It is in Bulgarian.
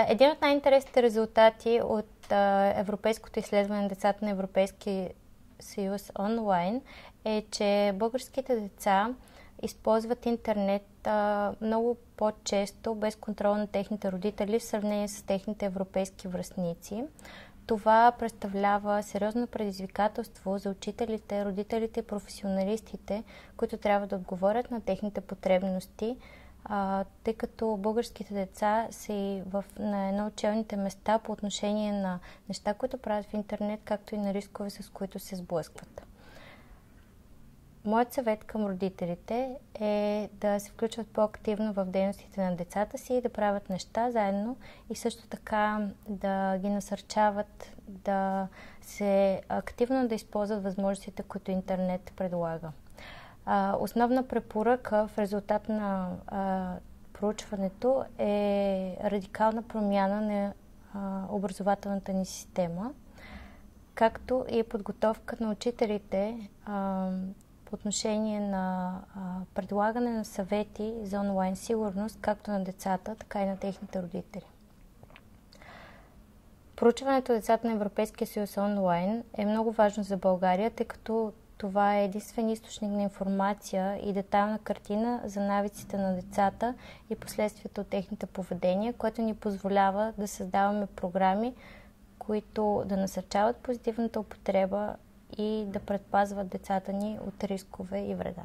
Един от най-интересните резултати от европейското изследване на децата на Европейския съюз онлайн е, че българските деца използват интернет много по-често без контрол на техните родители в сравнение с техните европейски връстници. Това представлява сериозно предизвикателство за учителите, родителите и професионалистите, които трябва да отговорят на техните потребности, тъй като българските деца са и на едно от челните места по отношение на неща, които правят в интернет, както и на рискове, с които се сблъскват. Моят съвет към родителите е да се включват по-активно в дейностите на децата си и да правят неща заедно и също така да ги насърчават да се активно да използват възможностите, които интернет предлага. Основна препоръка в резултат на проучването е радикална промяна на образователната ни система, както и подготовка на учителите по отношение на предлагане на съвети за онлайн сигурност, както на децата, така и на техните родители. Проучването децата на Европейския съюз онлайн е много важно за България, тъй като това е единствен източник на информация и детайлна картина за навиците на децата и последствията от техните поведения, което ни позволява да създаваме програми, които да насърчават позитивната употреба и да предпазват децата ни от рискове и вреда.